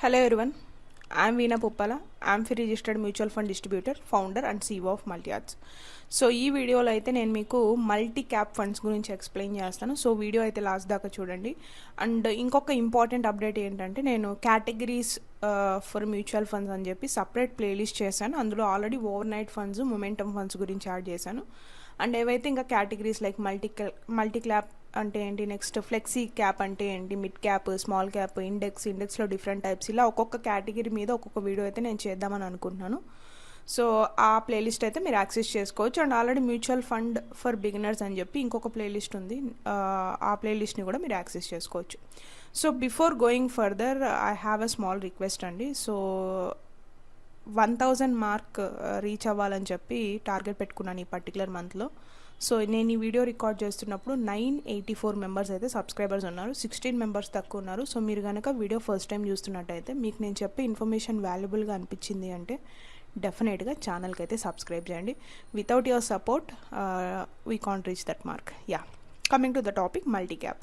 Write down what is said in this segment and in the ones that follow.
Hello everyone, I am Veena Poppala. I am free registered mutual fund distributor, founder and CEO of MultiAds. So ఈ వీడియోలో అయితే నేను మీకు multi cap funds గురించి explain చేస్తాను. So video అయితే last దాకా చూడండి. అండ్ ఇంకొక ఇంపార్టెంట్ అప్డేట్ ఏంటంటే నేను కేటగిరీస్ ఫర్ మ్యూచువల్ ఫండ్స్ అని చెప్పి సపరేట్ ప్లేలిస్ట్ చేశాను. అందులో already over night funds, momentum funds గురించి యాడ్ చేశాను. అండ్ ఏవైతే ఇంకా కేటగిరీస్ లైక్ మల్టీ క్యాప్ అంటే ఏంటి, నెక్స్ట్ ఫ్లెక్సీ క్యాప్ అంటే ఏంటి, మిడ్ క్యాప్, స్మాల్ క్యాప్, ఇండెక్స్లో డిఫరెంట్ టైప్స్, ఇలా ఒక్కొక్క కేటగిరీ మీద ఒక్కొక్క వీడియో అయితే నేను చేద్దామని అనుకుంటున్నాను. సో ఆ ప్లేలిస్ట్ అయితే మీరు యాక్సెస్ చేసుకోవచ్చు. And already mutual fund for beginners అని చెప్పి ఇంకొక ప్లేలిస్ట్ ఉంది, ఆ ప్లేలిస్ట్ని కూడా మీరు యాక్సెస్ చేసుకోవచ్చు. So before going further I have a small request అండి. సో 1000 మార్క్ రీచ్ అవ్వాలని చెప్పి టార్గెట్ పెట్టుకున్నాను ఈ పర్టికులర్ మంత్లో. సో నేను ఈ వీడియో రికార్డ్ చేస్తున్నప్పుడు 984 మెంబర్స్ అయితే సబ్స్క్రైబర్స్ ఉన్నారు, 16 మెంబర్స్ తక్కువ ఉన్నారు. సో మీరు కనుక వీడియో ఫస్ట్ టైం చూస్తున్నట్టయితే మీకు నేను చెప్పే ఇన్ఫర్మేషన్ వాల్యుబుల్గా అనిపించింది అంటే డెఫినెట్గా ఛానల్కి అయితే సబ్స్క్రైబ్ చేయండి. Without your support we can't reach that mark. Yeah, coming to the topic multi cap.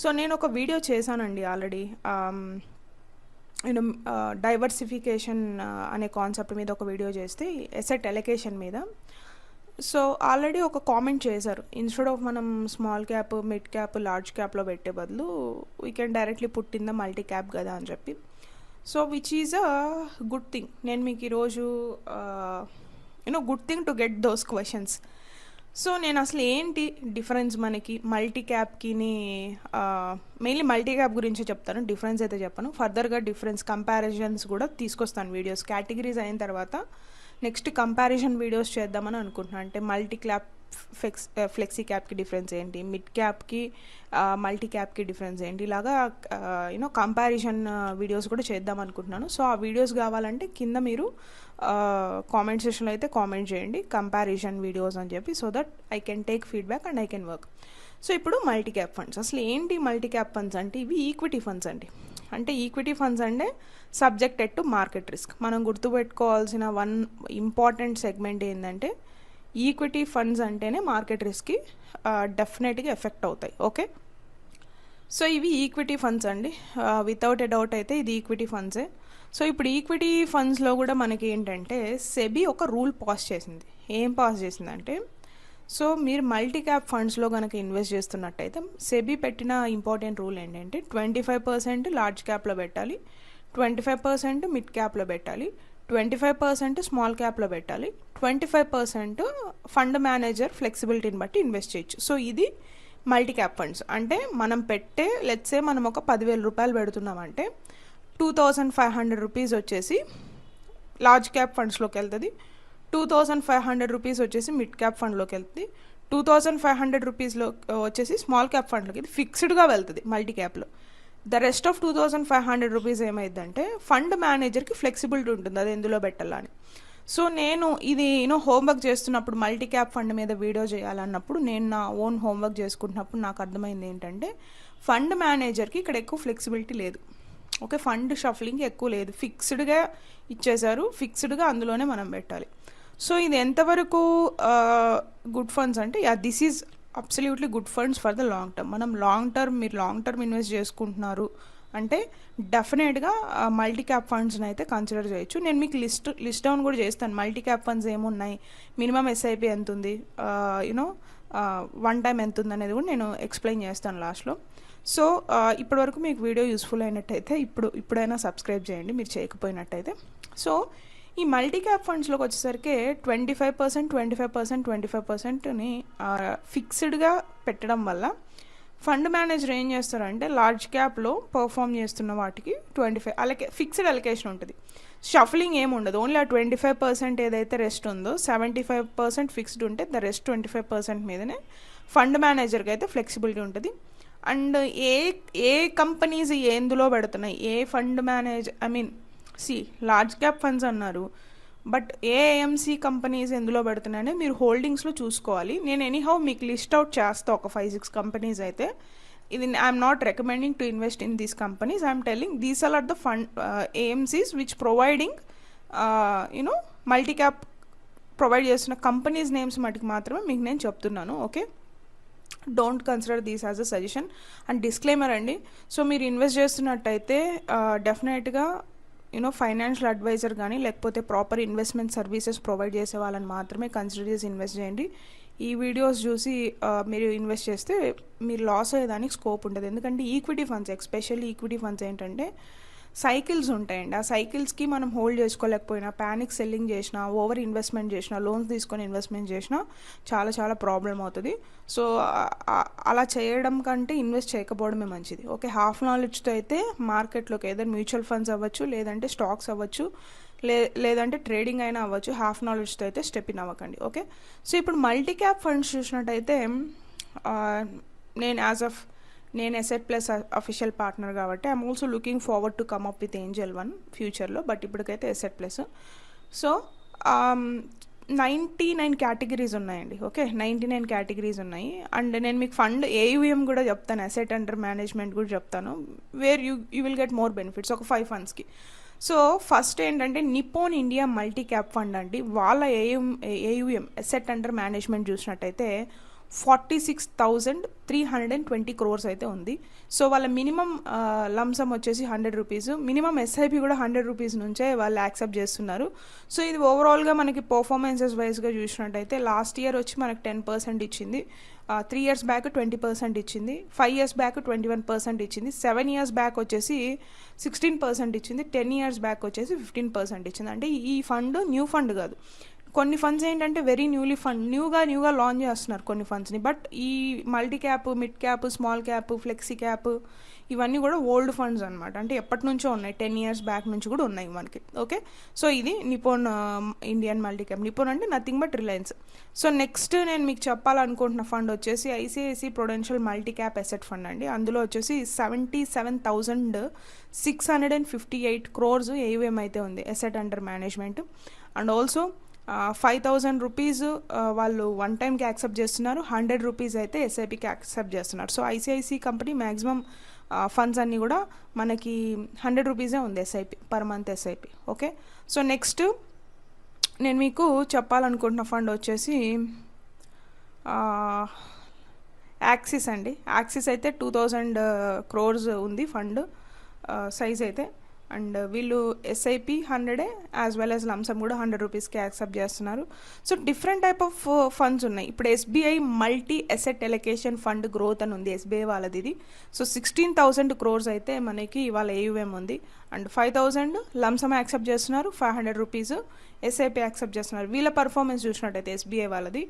So నేను ఒక వీడియో చేశానండి ఆల్రెడీ, నేను డైవర్సిఫికేషన్ అనే కాన్సెప్ట్ మీద ఒక వీడియో చేస్తే ఎసెట్ ఎలొకేషన్ మీద. సో ఆల్రెడీ ఒక కామెంట్ చేశారు, ఇన్స్టెడ్ ఆఫ్ మనం small cap, mid cap, large క్యాప్లో పెట్టే బదులు we can directly put in the multi cap కదా అని చెప్పి. So which is a good thing. నేను మీకు ఈరోజు good thing to get those questions. So నేను అసలు ఏంటి డిఫరెన్స్ మనకి మల్టీ క్యాప్కి, మెయిన్లీ మల్టీ క్యాప్ గురించి చెప్తాను, డిఫరెన్స్ అయితే చెప్పాను. ఫర్దర్గా డిఫరెన్స్ కంపారిజన్స్ కూడా తీసుకొస్తాను వీడియోస్. కేటగిరీస్ అయిన తర్వాత నెక్స్ట్ కంపారిజన్ వీడియోస్ చేద్దామని అనుకుంటున్నాను. అంటే మల్టీ క్యాప్ ఫ్లెక్సీ క్యాప్కి డిఫరెన్స్ ఏంటి, మిడ్ క్యాప్కి మల్టీ క్యాప్కి డిఫరెన్స్ ఏంటి, ఇలాగా కంపారిజన్ వీడియోస్ కూడా చేద్దాం అనుకుంటున్నాను. సో ఆ వీడియోస్ కావాలంటే కింద మీరు కామెంట్ సెక్షన్లో అయితే కామెంట్ చేయండి కంపారిజన్ వీడియోస్ అని చెప్పి, so that I can take feedback and I can work. So ఇప్పుడు మల్టీ క్యాప్ ఫండ్స్ అసలు ఏంటి? మల్టీ క్యాప్ ఫండ్స్ అంటే ఇవి ఈక్విటీ ఫండ్స్ అండి. అంటే ఈక్విటీ ఫండ్స్ అంటే సబ్జెక్టెడ్ టు మార్కెట్ రిస్క్. మనం గుర్తుపెట్టుకోవాల్సిన వన్ ఇంపార్టెంట్ సెగ్మెంట్ ఏంటంటే ఈక్విటీ ఫండ్స్ అంటేనే మార్కెట్ రిస్క్కి డెఫినెట్గా ఎఫెక్ట్ అవుతాయి. ఓకే, సో ఇవి ఈక్విటీ ఫండ్స్ అండి, వితౌట్ ఎ డౌట్ అయితే ఇది ఈక్విటీ ఫండ్సే. సో ఇప్పుడు ఈక్విటీ ఫండ్స్లో కూడా మనకి ఏంటంటే సెబీ ఒక రూల్ పాస్ చేసింది. ఏం పాస్ చేసిందంటే, సో మీరు మల్టీ క్యాప్ ఫండ్స్లో కనుక ఇన్వెస్ట్ చేస్తున్నట్టయితే సెబీ పెట్టిన ఇంపార్టెంట్ రూల్ ఏంటంటే 25% లార్జ్ క్యాప్లో పెట్టాలి, 25% మిడ్ క్యాప్లో పెట్టాలి, 25% స్మాల్ క్యాప్లో పెట్టాలి, 25% ఫండ్ మేనేజర్ ఫ్లెక్సిబిలిటీని బట్టి ఇన్వెస్ట్ చేయొచ్చు. సో ఇది మల్టీ క్యాప్ ఫండ్స్. అంటే మనం పెట్టే లెట్సే మనం ఒక 10,000 రూపాయలు పెడుతున్నామంటే 2,500 రూపీస్ వచ్చేసి లార్జ్ క్యాప్ ఫండ్స్లోకి వెళ్తుంది, 2,500 రూపీస్ వచ్చేసి మిడ్ క్యాప్ ఫండ్లోకి వెళ్తుంది, 2,500 రూపీస్లో వచ్చేసి స్మాల్ క్యాప్ ఫండ్లోకి. ఇది ఫిక్స్డ్గా వెళ్తుంది మల్టీ క్యాప్లో. ద రెస్ట్ ఆఫ్ 2,500 రూపీస్ ఏమైందంటే ఫండ్ మేనేజర్కి ఫ్లెక్సిబిలిటీ ఉంటుంది అది ఎందులో పెట్టాలని. సో నేను ఇది హోంవర్క్ చేస్తున్నప్పుడు మల్టీ క్యాప్ ఫండ్ మీద వీడియో చేయాలన్నప్పుడు నేను నా ఓన్ హోంవర్క్ చేసుకుంటున్నప్పుడు నాకు అర్థమైంది ఏంటంటే ఫండ్ మేనేజర్కి ఇక్కడ ఎక్కువ ఫ్లెక్సిబిలిటీ లేదు. ఓకే, ఫండ్ షఫలింగ్ ఎక్కువ లేదు, ఫిక్స్డ్గా ఇచ్చేశారు, ఫిక్స్డ్గా అందులోనే మనం పెట్టాలి. సో ఇది ఎంతవరకు గుడ్ ఫండ్స్ అంటే this is absolutely good funds for the long term. మనం మీరు లాంగ్ టర్మ్ ఇన్వెస్ట్ చేసుకుంటున్నారు అంటే డెఫినెట్గా మల్టీ క్యాప్ ఫండ్స్ని అయితే కన్సిడర్ చేయొచ్చు. నేను మీకు లిస్ట్ డౌన్ కూడా చేస్తాను, మల్టీ క్యాప్ ఫండ్స్ ఏమున్నాయి, మినిమం ఎస్ఐపి ఎంత ఉంది, వన్ టైం ఎంత ఉంది అనేది కూడా నేను ఎక్స్ప్లెయిన్ చేస్తాను లాస్ట్లో. సో ఇప్పటివరకు మీకు వీడియో యూస్ఫుల్ అయినట్టయితే ఇప్పుడైనా సబ్స్క్రైబ్ చేయండి మీరు చేయకపోయినట్టయితే. సో ఈ మల్టీ క్యాప్ ఫండ్స్లోకి వచ్చేసరికి 25%ని ఫిక్స్డ్గా పెట్టడం వల్ల ఫండ్ మేనేజర్ ఏం చేస్తారంటే లార్జ్ క్యాప్లో పర్ఫామ్ చేస్తున్న వాటికి 25 ఫిక్స్డ్ అలొకేషన్ ఉంటుంది, షఫలింగ్ ఏమి ఉండదు. ఓన్లీ ఆ 25% ఏదైతే రెస్ట్ ఉందో 75% ఫిక్స్డ్ ఉంటే ద రెస్ట్ 25% మీదనే ఫండ్ మేనేజర్కి అయితే ఫ్లెక్సిబిలిటీ ఉంటుంది. అండ్ ఏ కంపెనీస్ ఎందులో పెడుతున్నాయి, ఏ ఫండ్ లార్జ్ క్యాప్ ఫండ్స్ అన్నారు, బట్ ఏఎంసీ కంపెనీస్ ఎందులో పెడుతున్నాయని మీరు హోల్డింగ్స్లో చూసుకోవాలి. నేను ఎనీహౌ మీకు లిస్ట్ అవుట్ చేస్తా ఒక 5-6 కంపెనీస్ అయితే. ఇది I'm not recommending to invest in these companies, I'm telling these are the fund AMCs which providing multi cap provide చేస్తున్న కంపెనీస్ నేమ్స్ మటుకు మాత్రమే మీకు నేను చెప్తున్నాను. Okay, don't consider these as a suggestion. And disclaimer అండి, so మీరు invest చేస్తున్నట్టయితే డెఫినెట్గా ఫైనాన్షియల్ అడ్వైజర్ కానీ లేకపోతే ప్రాపర్ ఇన్వెస్ట్మెంట్ సర్వీసెస్ ప్రొవైడ్ చేసే వాళ్ళని మాత్రమే కన్సిడర్ చేసి ఇన్వెస్ట్ చేయండి. ఈ వీడియోస్ చూసి మీరు ఇన్వెస్ట్ చేస్తే మీరు లాస్ అయ్యేదానికి స్కోప్ ఉంటుంది. ఎందుకంటే equity funds, especially equity funds ఏంటంటే సైకిల్స్ ఉంటాయండి. ఆ సైకిల్స్కి మనం హోల్డ్ చేసుకోలేకపోయినా, ప్యానిక్ సెల్లింగ్ చేసినా, ఓవర్ ఇన్వెస్ట్మెంట్ చేసినా, లోన్స్ తీసుకొని ఇన్వెస్ట్మెంట్ చేసినా చాలా చాలా ప్రాబ్లం అవుతుంది. సో అలా చేయడం కంటే ఇన్వెస్ట్ చేయకపోవడమే మంచిది. ఓకే, హాఫ్ నాలెడ్జ్తో అయితే మార్కెట్లోకి ఏదైనా మ్యూచువల్ ఫండ్స్ అవ్వచ్చు, లేదంటే స్టాక్స్ అవ్వచ్చు, లేదంటే ట్రేడింగ్ అయినా అవ్వచ్చు. హాఫ్ నాలెడ్జ్తో అయితే స్టెప్ ఇన్ అవ్వకండి. ఓకే, సో ఇప్పుడు మల్టీ క్యాప్ ఫండ్స్ చూసినట్టయితే నేను ఎసెట్ ప్లస్ అఫీషియల్ పార్ట్నర్ కాబట్టి I'm also looking forward to come up with Angel one ఫ్యూచర్లో. బట్ ఇప్పటికైతే ఎసెట్ ప్లస్. సో 99 కేటగిరీస్ ఉన్నాయండి. ఓకే, 99 కేటగిరీస్ ఉన్నాయి. అండ్ నేను మీకు ఫండ్ AUM కూడా చెప్తాను, అసెట్ అండర్ మేనేజ్మెంట్ కూడా చెప్తాను, where you will get more benefits ఒక 5 ఫండ్స్కి. సో ఫస్ట్ ఏంటంటే Nippon India multi cap fund అండి. వాళ్ళ AUM అసెట్ అండర్ మేనేజ్మెంట్ చూసినట్టయితే 46,320 crores అయితే ఉంది. సో వాళ్ళ మినిమం లంసమ్ వచ్చేసి 100 రూపీస్, మినిమం SIP కూడా 100 రూపీస్ నుంచే వాళ్ళు యాక్సెప్ట్ చేస్తున్నారు. సో ఇది ఓవరాల్గా మనకి పర్ఫార్మెన్సెస్ వైజ్గా చూసినట్టయితే లాస్ట్ ఇయర్ వచ్చి మనకి 10% ఇచ్చింది, 3 years బ్యాక్ 20% ఇచ్చింది, 5 years బ్యాక్ 21% ఇచ్చింది, 7 years బ్యాక్ వచ్చేసి 16% ఇచ్చింది, 10 years బ్యాక్ వచ్చేసి 15% ఇచ్చింది. అంటే ఈ ఫండ్ న్యూ ఫండ్ కాదు. కొన్ని ఫండ్స్ ఏంటంటే వెరీ న్యూగా లాంచ్ చేస్తున్నారు కొన్ని ఫండ్స్ని. బట్ ఈ multi cap, mid cap, small cap, flexi cap ఇవన్నీ కూడా ఓల్డ్ ఫండ్స్ అనమాట. అంటే ఎప్పటి నుంచో ఉన్నాయి, 10 years బ్యాక్ నుంచి కూడా ఉన్నాయి మనకి. ఓకే, సో ఇది Nippon Indian multi cap. Nippon అంటే nothing but Reliance. So next నేను మీకు చెప్పాలనుకుంటున్న ఫండ్ వచ్చేసి ICICI Prudential multi cap asset fund అండి. అందులో వచ్చేసి 77,658 crores AUM అయితే ఉంది asset under management. And also 5,000 rupees వాళ్ళు వన్ టైంకి యాక్సెప్ట్ చేస్తున్నారు, 100 రూపీస్ అయితే SIPకి యాక్సెప్ట్ చేస్తున్నారు. So ICICI company maximum funds అన్నీ కూడా మనకి 100 రూపీసే ఉంది SIP, per month SIP. Okay, so next నేను మీకు చెప్పాలనుకుంటున్న ఫండ్ వచ్చేసి యాక్సిస్ అండి. యాక్సిస్ అయితే 2,000 crores ఉంది ఫండ్ సైజ్ అయితే. అండ్ వీళ్ళు SIP 100 as well as lump sum కూడా 100 రూపీస్కి యాక్సెప్ట్ చేస్తున్నారు. So different type of funds ఉన్నాయి. ఇప్పుడు SBI multi asset allocation fund growth అని ఉంది, SBI వాళ్ళది ఇది. సో 16,000 crores అయితే మనకి వాళ్ళ AUM ఉంది. అండ్ 5,000 లంసమ్ యాక్సెప్ట్ చేస్తున్నారు, 500 రూపీస్ SIP యాక్సెప్ట్ చేస్తున్నారు. వీళ్ళ పర్ఫార్మెన్స్ చూసినట్టయితే SBI వాళ్ళది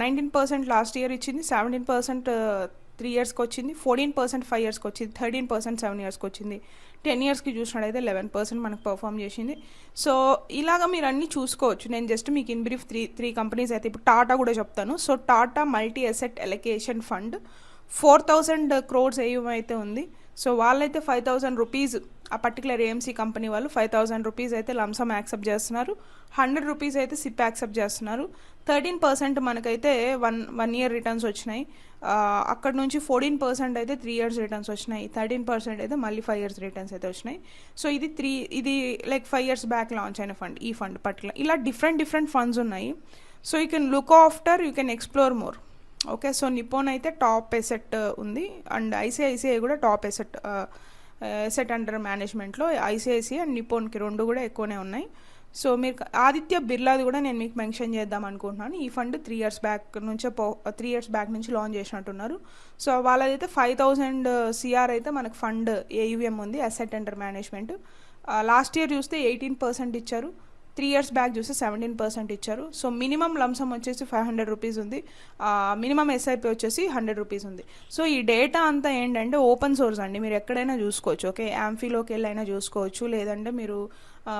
19% లాస్ట్ ఇయర్ ఇచ్చింది, 17% 3 yearsకి వచ్చింది, 14% 5 yearsకి వచ్చింది, 13% 7 yearsకి వచ్చింది, 10 yearsకి చూసినట్టయితే 11% మనకు పర్ఫామ్ చేసింది. సో ఇలాగా మీరు అన్నీ చూసుకోవచ్చు. నేను జస్ట్ మీకు ఇన్ బ్రీఫ్ త్రీ కంపెనీస్ అయితే ఇప్పుడు టాటా కూడా చెప్తాను. So Tata multi asset allocation fund 4,000 crores AUM అయితే ఉంది. సో వాళ్ళైతే 5,000 రూపీస్, ఆ పర్టికులర్ AMC కంపెనీ వాళ్ళు 5,000 రూపీస్ అయితే లంసమ్ యాక్సెప్ట్ చేస్తున్నారు, 100 రూపీస్ అయితే SIP యాక్సెప్ట్ చేస్తున్నారు. 13% మనకైతే వన్ ఇయర్ రిటర్న్స్ వచ్చినాయి. అక్కడ నుంచి 14% అయితే 3 years రిటర్న్స్ వచ్చినాయి, 13% అయితే మళ్ళీ 5 years రిటర్న్స్ అయితే వచ్చినాయి. సో ఇది లైక్ 5 years బ్యాక్ లాంచ్ అయిన ఫండ్, ఈ ఫండ్ పర్టికులర్. ఇలా డిఫరెంట్ ఫండ్స్ ఉన్నాయి. So you can look after, you can explore more. Okay, so Nippon అయితే టాప్ ఎసెట్ ఉంది. అండ్ ICICI కూడా టాప్ ఎసెట్ అండర్ మేనేజ్మెంట్లో ICICI అండ్ నిప్పాన్కి 2 కూడా ఎక్కువనే ఉన్నాయి. సో మీరు ఆదిత్య బిర్లాది కూడా నేను మీకు మెన్షన్ చేద్దాం అనుకుంటున్నాను. ఈ ఫండ్ 3 years బ్యాక్ నుంచే 3 years బ్యాక్ నుంచి లాంచ్ చేసినట్టున్నారు. సో వాళ్ళదైతే 5,000 CR అయితే మనకు ఫండ్ AUM ఉంది asset under management. Last year చూస్తే 18% ఇచ్చారు, 3 years బ్యాక్ చూస్తే 17% ఇచ్చారు. సో మినిమం లంసమ్ వచ్చేసి 500 రూపీస్ ఉంది, మినిమం SIP వచ్చేసి 100 రూపీస్ ఉంది. సో ఈ డేటా అంతా ఏంటంటే ఓపెన్ సోర్స్ అండి, మీరు ఎక్కడైనా చూసుకోవచ్చు. ఓకే, AMFIలోకి వెళ్ళి అయినా చూసుకోవచ్చు, లేదంటే మీరు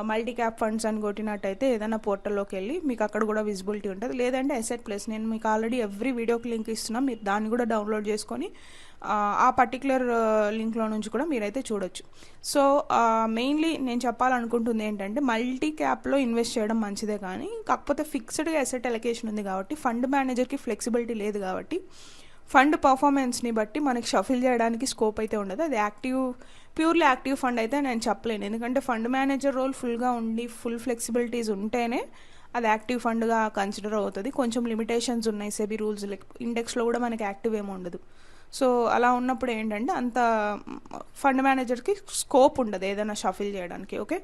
మల్టీ క్యాప్ ఫండ్స్ అని కొట్టినట్టయితే ఏదైనా పోర్టల్లోకి వెళ్ళి మీకు అక్కడ కూడా విజిబిలిటీ ఉంటుంది. లేదంటే అసెట్ ప్లస్, నేను మీకు ఆల్రెడీ ఎవ్రీ వీడియోకి లింక్ ఇస్తున్నాను, మీరు దాన్ని కూడా డౌన్లోడ్ చేసుకొని ఆ పర్టికులర్ లింక్లో నుంచి కూడా మీరైతే చూడొచ్చు. సో మెయిన్లీ నేను చెప్పాలనుకుంటుంది ఏంటంటే మల్టీ క్యాప్లో ఇన్వెస్ట్ చేయడం మంచిదే, కానీ కాకపోతే ఫిక్స్డ్గా అసెట్ అలొకేషన్ ఉంది కాబట్టి ఫండ్ మేనేజర్కి ఫ్లెక్సిబిలిటీ లేదు కాబట్టి ఫండ్ పర్ఫార్మెన్స్ని బట్టి మనకి షఫిల్ చేయడానికి స్కోప్ అయితే ఉండదు. అది ప్యూర్లీ యాక్టివ్ ఫండ్ అయితే నేను చెప్పలేను, ఎందుకంటే ఫండ్ మేనేజర్ రోల్ ఫుల్గా ఉండి ఫుల్ ఫ్లెక్సిబిలిటీస్ ఉంటేనే అది యాక్టివ్ ఫండ్గా కన్సిడర్ అవుతుంది. కొంచెం లిమిటేషన్స్ ఉన్నాయి సెబీ రూల్స్, లైక్ ఇండెక్స్లో కూడా మనకి యాక్టివ్ ఏమి ఉండదు. సో అలా ఉన్నప్పుడు ఏంటంటే అంత ఫండ్ మేనేజర్కి స్కోప్ ఉండదు ఏదైనా షఫిల్ చేయడానికి. ఓకే,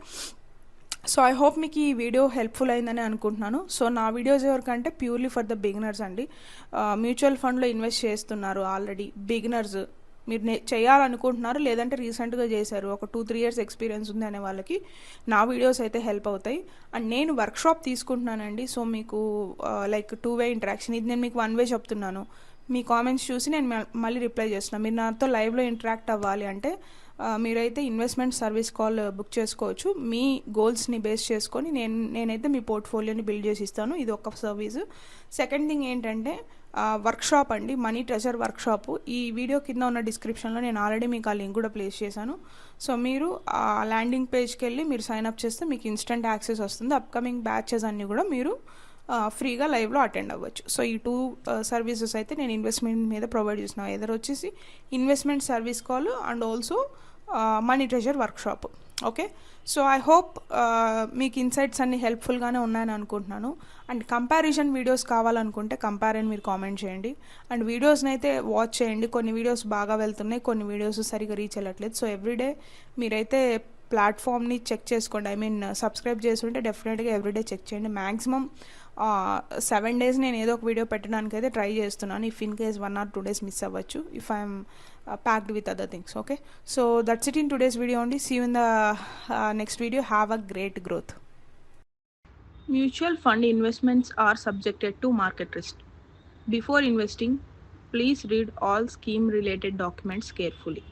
సో ఐ హోప్ మీకు ఈ వీడియో హెల్ప్ఫుల్ అయిందని అనుకుంటున్నాను. సో నా వీడియోస్ ఎవరికంటే ప్యూర్లీ ఫర్ ద బిగినర్స్ అండి. మ్యూచువల్ ఫండ్లో ఇన్వెస్ట్ చేస్తున్నారు ఆల్రెడీ బిగినర్స్, మీరు చేయాలనుకుంటున్నారు లేదంటే రీసెంట్గా చేశారు, ఒక 2-3 years ఎక్స్పీరియన్స్ ఉంది అనే వాళ్ళకి నా వీడియోస్ అయితే హెల్ప్ అవుతాయి. అండ్ నేను వర్క్షాప్ తీసుకుంటున్నానండి. సో మీకు లైక్ 2-way ఇంటరాక్షన్. ఇది నేను మీకు 1-way చెప్తున్నాను. మీ కామెంట్స్ చూసి నేను మళ్ళీ రిప్లై చేస్తున్నాను. మీరు నాతో లైవ్లో ఇంటరాక్ట్ అవ్వాలి అంటే మీరైతే ఇన్వెస్ట్మెంట్ సర్వీస్ కాల్ బుక్ చేసుకోవచ్చు. మీ గోల్స్ని బేస్ చేసుకొని నేనైతే మీ పోర్ట్ఫోలియోని బిల్డ్ చేసి ఇస్తాను. ఇది ఒక సర్వీస్. సెకండ్ థింగ్ ఏంటంటే వర్క్షాప్ అండి, మనీ ట్రెజర్ వర్క్షాప్. ఈ వీడియో కింద ఉన్న డిస్క్రిప్షన్లో నేను ఆల్రెడీ మీకు ఆ లింక్ కూడా ప్లేస్ చేశాను. సో మీరు ఆ ల్యాండింగ్ పేజ్కి వెళ్ళి మీరు సైన్అప్ చేస్తే మీకు ఇన్స్టెంట్ యాక్సెస్ వస్తుంది. అప్కమింగ్ బ్యాచెస్ అన్నీ కూడా మీరు ఫ్రీగా లైవ్లో అటెండ్ అవ్వచ్చు. సో ఈ 2 సర్వీసెస్ అయితే నేను ఇన్వెస్ట్మెంట్ మీద ప్రొవైడ్ చేస్తున్నాను. ఎదర్ వచ్చేసి investment service call and also money treasure workshop. Okay, so I hope మీకు ఇన్సైట్స్ అన్ని హెల్ప్ఫుల్గానే ఉన్నాయని అనుకుంటున్నాను. అండ్ కంపారిజన్ వీడియోస్ కావాలనుకుంటే కంపేర్ అని మీరు కామెంట్ చేయండి. అండ్ వీడియోస్ని అయితే వాచ్ చేయండి. కొన్ని వీడియోస్ బాగా వెళ్తున్నాయి, కొన్ని వీడియోస్ సరిగా రీచ్ అవ్వట్లేదు. సో ఎవ్రీడే మీరైతే ప్లాట్ఫామ్ని చెక్ చేసుకోండి. ఐ మీన్ సబ్స్క్రైబ్ చేసుకుంటే డెఫినెట్గా ఎవ్రీడే చెక్ చేయండి. మ్యాక్సిమం 7 days నేను ఏదో ఒక వీడియో పెట్టడానికి అయితే ట్రై చేస్తున్నాను. If in case 1 or 2 days miss అవ్వచ్చు if I'm packed with other things. Okay, so that's it in today's video only. See you in the next video. Have a great growth. Mutual fund investments are subjected to market risk. Before investing, please read all scheme related documents carefully.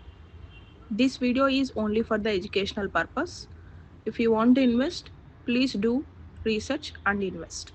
This video is only for the educational purpose. If you want to invest, please do research and invest.